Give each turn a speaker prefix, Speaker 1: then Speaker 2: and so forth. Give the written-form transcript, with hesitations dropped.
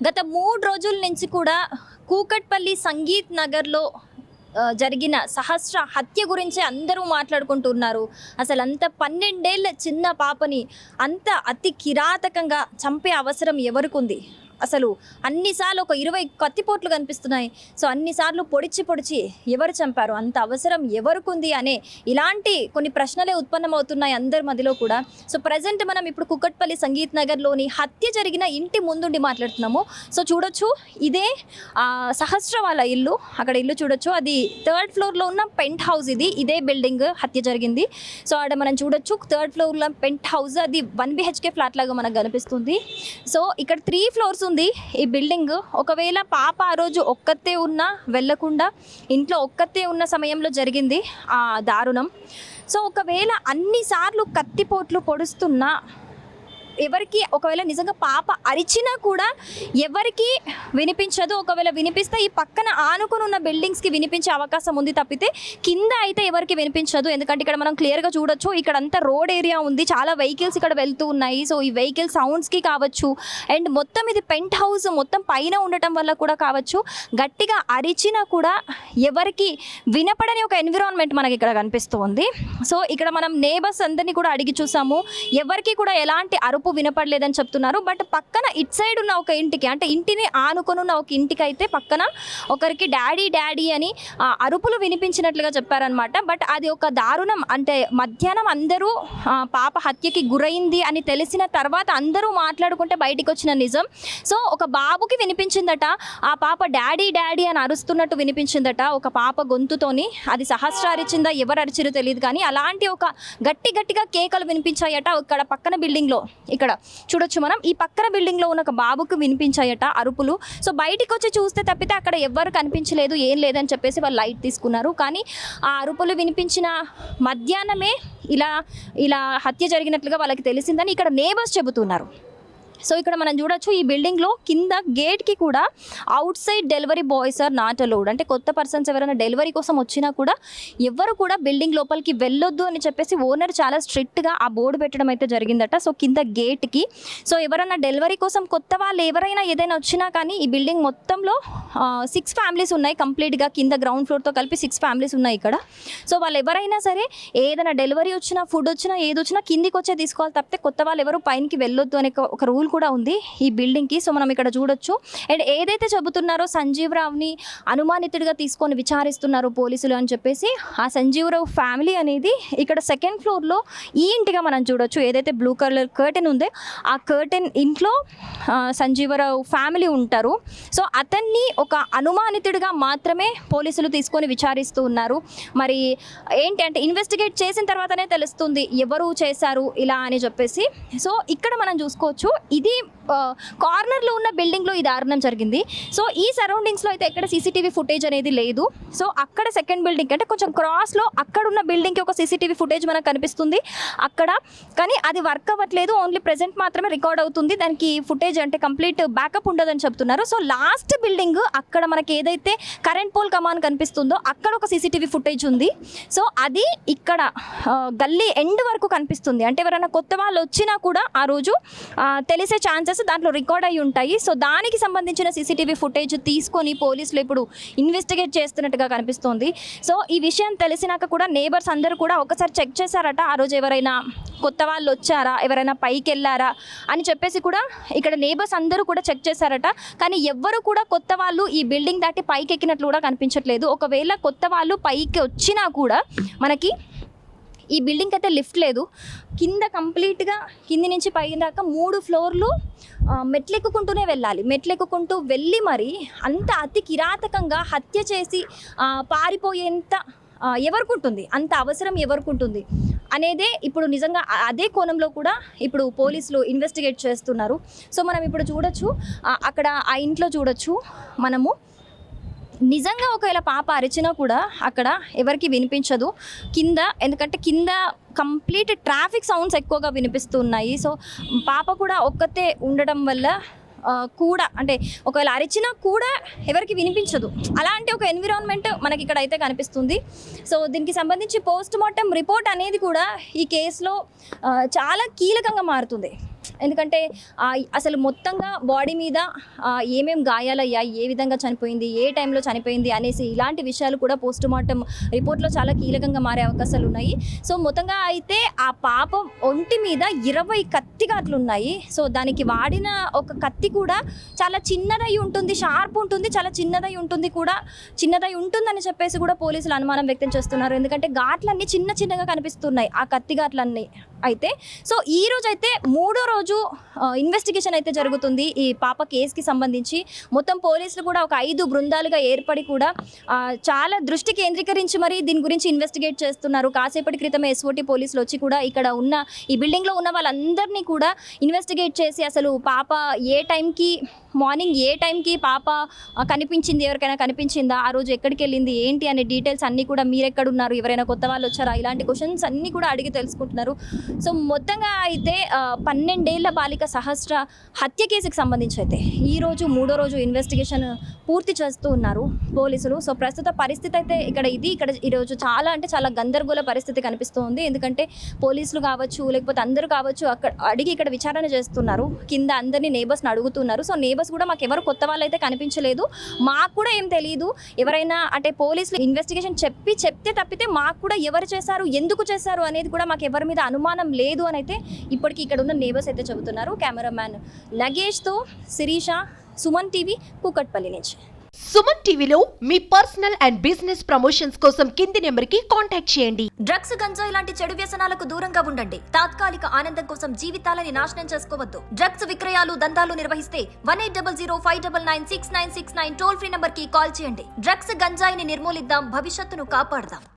Speaker 1: గత 3 రోజుల నుంచి కూడా కూకట్పల్లి సంగీత్ నగర్లో జరిగిన సహస్ర హత్య గురించి అందరూ మాట్లాడుకుంటున్నారు. అసలు అంత 12 ఏళ్ల చిన్న పాపని అంత అతి కిరాతకంగా చంపే అవసరం ఎవరికుంది? అసలు అన్నిసార్లు ఒక 20 కత్తిపోట్లు కనిపిస్తున్నాయి. సో అన్నిసార్లు పొడిచి ఎవరు చంపారు, అంత అవసరం ఎవరికుంది అనే ఇలాంటి కొన్ని ప్రశ్నలే ఉత్పన్నమవుతున్నాయి అందరి మధ్యలో కూడా. సో ప్రజెంట్ మనం ఇప్పుడు కుకట్పల్లి సంగీత్ నగర్లోని హత్య జరిగిన ఇంటి ముందుండి మాట్లాడుతున్నాము. సో చూడొచ్చు, ఇదే సహస్ర వాళ్ళ ఇల్లు. అక్కడ ఇల్లు చూడొచ్చు, అది 3rd ఫ్లోర్లో ఉన్న పెంట్ హౌస్. ఇదే బిల్డింగ్ హత్య జరిగింది. సో ఆడ మనం చూడొచ్చు 3rd ఫ్లోర్లో పెంట్ హౌస్, అది 1 BHK ఫ్లాట్ లాగా మనకు కనిపిస్తుంది. సో ఇక్కడ 3 ఫ్లోర్స్ ఉంది ఈ బిల్డింగ్. ఒకవేళ పాప ఆ రోజు ఒక్కతే ఉన్నా, వెళ్ళకుండా ఇంట్లో ఒక్కతే ఉన్న సమయంలో జరిగింది ఆ దారుణం. సో ఒకవేళ అన్నిసార్లు కత్తిపోట్లు పొడుస్తున్నా ఎవరికి, ఒకవేళ నిజంగా పాప అరిచినా కూడా ఎవరికి వినిపించదు. ఒకవేళ వినిపిస్తే ఈ పక్కన ఆనుకొని ఉన్న బిల్డింగ్స్కి వినిపించే అవకాశం ఉంది తప్పితే కింద అయితే ఎవరికి వినిపించదు. ఎందుకంటే ఇక్కడ మనం క్లియర్గా చూడొచ్చు, ఇక్కడ అంతా రోడ్ ఏరియా ఉంది, చాలా వెహికల్స్ ఇక్కడ వెళ్తూ ఉన్నాయి. సో ఈ వెహికల్ సౌండ్స్కి కావచ్చు, అండ్ మొత్తం ఇది పెంట్ హౌస్ మొత్తం పైన ఉండటం వల్ల కూడా కావచ్చు, గట్టిగా అరిచినా కూడా ఎవరికి వినపడని ఒక ఎన్విరాన్మెంట్ మనకి ఇక్కడ కనిపిస్తుంది. సో ఇక్కడ మనం నేబర్స్ అందరినీ కూడా అడిగి చూసాము, ఎవరికి కూడా ఎలాంటి అరుపు వినపడలేదని చెప్తున్నారు. బట్ పక్కన ఇట్ సైడ్ ఉన్న ఒక ఇంటికి, అంటే ఇంటిని ఆనుకొని ఉన్న ఒక ఇంటికి అయితే పక్కన ఒకరికి డాడీ అని అరుపులు వినిపించినట్లుగా చెప్పారనమాట. బట్ అది ఒక దారుణం. అంటే మధ్యాహ్నం అందరూ పాప హత్యకి గురైంది అని తెలిసిన తర్వాత అందరూ మాట్లాడుకుంటే బయటికి వచ్చిన నిజం. సో ఒక బాబుకి వినిపించిందట, ఆ పాప డాడీ అని అరుస్తున్నట్టు వినిపించిందట ఒక పాప గొంతుతోని. అది సహస్ర అరిచిందా, ఎవరు అరిచిరో తెలియదు, కానీ అలాంటి ఒక గట్టిగా కేకలు వినిపించాయట ఇక్కడ పక్కన బిల్డింగ్లో. ఇక్కడ చూడొచ్చు మనం, ఈ పక్కన బిల్డింగ్లో ఉన్న ఒక బాబుకు వినిపించాయట అరుపులు. సో బయటికి వచ్చి చూస్తే తప్పితే అక్కడ ఎవ్వరు కనిపించలేదు, ఏం లేదని చెప్పేసి వాళ్ళు లైట్ తీసుకున్నారు. కానీ ఆ అరుపులు వినిపించిన మధ్యాహ్నమే ఇలా హత్య జరిగినట్లుగా వాళ్ళకి తెలిసిందని ఇక్కడ నేబర్స్ చెబుతున్నారు. సో ఇక్కడ మనం చూడొచ్చు, ఈ బిల్డింగ్లో కింద గేట్కి కూడా outside delivery boys are not allowed. అంటే కొత్త పర్సన్స్ ఎవరైనా డెలివరీ కోసం వచ్చినా కూడా ఎవరు కూడా బిల్డింగ్ లోపలికి వెళ్ళొద్దు అని చెప్పేసి ఓనర్ చాలా స్ట్రిక్ట్గా ఆ బోర్డు పెట్టడం అయితే జరిగిందట. సో కింద గేట్కి, సో ఎవరైనా డెలివరీ కోసం కొత్త వాళ్ళు ఎవరైనా ఏదైనా వచ్చినా కానీ ఈ బిల్డింగ్ మొత్తంలో 6 ఫ్యామిలీస్ ఉన్నాయి కంప్లీట్గా, కింద గ్రౌండ్ ఫ్లోర్తో కలిపి 6 ఫ్యామిలీస్ ఉన్నాయి ఇక్కడ. సో వాళ్ళు ఎవరైనా సరే ఏదైనా డెలివరీ వచ్చినా, ఫుడ్ వచ్చినా, ఏది వచ్చినా కిందికి వచ్చే తీసుకోవాలి తప్పితే కొత్త వాళ్ళు ఎవరు పైనకి వెళ్ళొద్దు అనే ఒక రూల్ కూడా ఉంది ఈ బిల్డింగ్కి. సో మనం ఇక్కడ చూడొచ్చు. అండ్ ఏదైతే చెబుతున్నారో సంజీవ్ రావుని అనుమానితుడిగా తీసుకొని విచారిస్తున్నారు పోలీసులు అని చెప్పేసి, ఆ సంజీవ్ రావు ఫ్యామిలీ అనేది ఇక్కడ 2nd ఫ్లోర్లో ఈ ఇంటిగా మనం చూడొచ్చు. ఏదైతే బ్లూ కలర్ కర్టెన్ ఉందో ఆ కర్టెన్ ఇంట్లో సంజీవరావు ఫ్యామిలీ ఉంటారు. సో అతన్ని ఒక అనుమానితుడిగా మాత్రమే పోలీసులు తీసుకొని విచారిస్తూ ఉన్నారు. మరి ఏంటి అంటే ఇన్వెస్టిగేట్ చేసిన తర్వాతనే తెలుస్తుంది ఎవరు చేశారు ఇలా అని చెప్పేసి. సో ఇక్కడ మనం చూసుకోవచ్చు, ఇది కార్నర్లో ఉన్న బిల్డింగ్లో ఈ దారుణం జరిగింది. సో ఈ సరౌండింగ్స్లో అయితే ఎక్కడ సీసీటీవీ ఫుటేజ్ అనేది లేదు. సో అక్కడ 2nd బిల్డింగ్ అంటే కొంచెం క్రాస్లో అక్కడ ఉన్న బిల్డింగ్కి ఒక సీసీటీవీ ఫుటేజ్ మనకు కనిపిస్తుంది అక్కడ, కానీ అది వర్క్ అవ్వట్లేదు, ఓన్లీ ప్రెజెంట్ మాత్రమే రికార్డ్ అవుతుంది, దానికి ఫుటేజ్ అంటే కంప్లీట్ బ్యాకప్ ఉండదని చెప్తున్నారు. సో లాస్ట్ బిల్డింగ్ అక్కడ మనకి ఏదైతే కరెంట్ పోల్ కమాన్ కనిపిస్తుందో అక్కడ ఒక సీసీటీవీ ఫుటేజ్ ఉంది. సో అది ఇక్కడ గల్లీ ఎండ్ వరకు కనిపిస్తుంది. అంటే ఎవరైనా కొత్త వాళ్ళు వచ్చినా కూడా ఆ రోజు తెలిసే ఛాన్సెస్ దాంట్లో రికార్డ్ అయి ఉంటాయి. సో దానికి సంబంధించిన సీసీటీవీ ఫుటేజ్ తీసుకొని పోలీసులు ఇప్పుడు ఇన్వెస్టిగేట్ చేస్తున్నట్టుగా కనిపిస్తోంది. సో ఈ విషయం తెలిసినాక కూడా నేబర్స్ అందరూ కూడా ఒకసారి చెక్ చేశారట, ఆ రోజు ఎవరైనా కొత్త వాళ్ళు వచ్చారా, ఎవరైనా పైకి వెళ్ళారా అని చెప్పేసి కూడా ఇక్కడ నేబర్స్ అందరూ కూడా చెక్ చేశారట. కానీ ఎవ్వరు కూడా కొత్త వాళ్ళు ఈ బిల్డింగ్ దాటి పైకి ఎక్కినట్లు కూడా కనిపించట్లేదు. ఒకవేళ కొత్త వాళ్ళు పైకి వచ్చినా కూడా మనకి ఈ బిల్డింగ్ అయితే లిఫ్ట్ లేదు, కింద కంప్లీట్గా కింది నుంచి పైన దాకా 3 ఫ్లోర్లు మెట్లెక్కుకుంటూనే వెళ్ళాలి. మెట్లెక్కుకుంటూ వెళ్ళి మరి అంత అతి కిరాతకంగా హత్య చేసి పారిపోయేంత ఎవరికుంటుంది, అంత అవసరం ఎవరికుంటుంది అనేదే ఇప్పుడు నిజంగా అదే కోణంలో కూడా ఇప్పుడు పోలీసులు ఇన్వెస్టిగేట్ చేస్తున్నారు. సో మనం ఇప్పుడు చూడొచ్చు, అక్కడ ఆ ఇంట్లో చూడొచ్చు మనము, నిజంగా ఒకవేళ పాప అరిచినా కూడా అక్కడ ఎవరికి వినిపించదు కింద, ఎందుకంటే కింద కంప్లీట్ ట్రాఫిక్ సౌండ్స్ ఎక్కువగా వినిపిస్తున్నాయి. సో పాప కూడా ఒక్కతే ఉండడం వల్ల కూడా, అంటే ఒకవేళ అరిచినా కూడా ఎవరికి వినిపించదు, అలాంటి ఒక ఎన్విరాన్మెంట్ మనకి ఇక్కడ అయితే కనిపిస్తుంది. సో దీనికి సంబంధించి పోస్ట్ మార్టం రిపోర్ట్ అనేది కూడా ఈ కేసులో చాలా కీలకంగా మారుతుంది. ఎందుకంటే అసలు మొత్తంగా బాడీ మీద ఏమేం గాయాలయ్యాయి, ఏ విధంగా చనిపోయింది, ఏ టైంలో చనిపోయింది అనేసి ఇలాంటి విషయాలు కూడా పోస్ట్ మార్టం రిపోర్ట్లో చాలా కీలకంగా మారే అవకాశాలు ఉన్నాయి. సో మొత్తంగా అయితే ఆ పాప ఒంటి మీద 20 కత్తిగాట్లు ఉన్నాయి. సో దానికి వాడిన ఒక కత్తి కూడా చాలా చిన్నదై ఉంటుంది, షార్ప్ ఉంటుంది, చాలా చిన్నదై ఉంటుందని చెప్పేసి కూడా పోలీసులు అనుమానం వ్యక్తం చేస్తున్నారు. ఎందుకంటే ఘాట్లన్నీ చిన్న చిన్నగా కనిపిస్తున్నాయి ఆ కత్తి ఘాట్లన్నీ. అయితే సో ఈ రోజు అయితే 3వ రోజు ఇన్వెస్టిగేషన్ అయితే జరుగుతుంది ఈ పాప కేసుకి సంబంధించి. మొత్తం పోలీసులు కూడా ఒక 5 బృందాలుగా ఏర్పడి కూడా చాలా దృష్టి కేంద్రీకరించి మరి దీని గురించి ఇన్వెస్టిగేట్ చేస్తున్నారు. కాసేపటి క్రితమే SOT పోలీసులు వచ్చి కూడా ఇక్కడ ఉన్న ఈ బిల్డింగ్లో ఉన్న వాళ్ళందరినీ కూడా ఇన్వెస్టిగేట్ చేసి అసలు పాప మార్నింగ్ ఏ టైంకి పాప కనిపించింది, ఎవరికైనా కనిపించిందా, ఆ రోజు ఎక్కడికి వెళ్ళింది, ఏంటి అనే డీటెయిల్స్ అన్నీ కూడా మీరెక్కడున్నారు, ఎవరైనా కొత్త వాళ్ళు వచ్చారా, ఇలాంటి క్వశ్చన్స్ అన్నీ కూడా అడిగి తెలుసుకుంటున్నారు. సో మొత్తంగా అయితే 12 ఏళ్ల బాలిక సహస్ర హత్య కేసుకి సంబంధించి అయితే ఈరోజు 3వ రోజు ఇన్వెస్టిగేషన్ పూర్తి చేస్తూ ఉన్నారు పోలీసులు. సో ప్రస్తుత పరిస్థితి అయితే ఇక్కడ ఈరోజు చాలా గందరగోళ పరిస్థితి కనిపిస్తూ ఉంది. ఎందుకంటే పోలీసులు కావచ్చు లేకపోతే అందరూ కావచ్చు అక్కడ అడిగి ఇక్కడ విచారణ చేస్తున్నారు, కింద అందరినీ నేబర్స్ని అడుగుతున్నారు. సో నేబర్స్ కూడా మాకు ఎవరు కొత్త వాళ్ళు అయితే కనిపించలేదు, మాకు కూడా ఏం తెలియదు, ఎవరైనా అంటే పోలీసులు ఇన్వెస్టిగేషన్ చెప్తే తప్పితే మాకు కూడా ఎవరు చేశారు, ఎందుకు చేశారు అనేది కూడా మాకు ఎవరి మీద అనుమానం లేదు అని అయితే ఇప్పటికీ ఇక్కడ ఉన్న నేబర్స్ అయితే చెబుతున్నారు. కెమెరామ్యాన్ నగేష్తో శిరీష, సుమన్ టీవీ, కూకట్పల్లి నుంచి.
Speaker 2: సుమన్ టీవీలో మీ పర్సనల్ అండ్ బిజినెస్ ప్రమోషన్స్ కోసం కింది నెంబర్కి కాంటాక్ట్ చేయండి.
Speaker 1: డ్రగ్స్, గంజాయి లాంటి చెడు వ్యసనాలకు దూరంగా ఉండండి. తాత్కాలిక ఆనందం కోసం జీవితాలని నాశనం చేసుకోవద్దు. డ్రగ్స్ విక్రయాలు, దందాలు నిర్వహిస్తే 180059969969 టోల్ ఫ్రీ నంబర్ కి కాల్ చేయండి. డ్రగ్స్, గంజాయిని నిర్మూలిద్దాం, భవిష్యత్తును కాపాడదాం.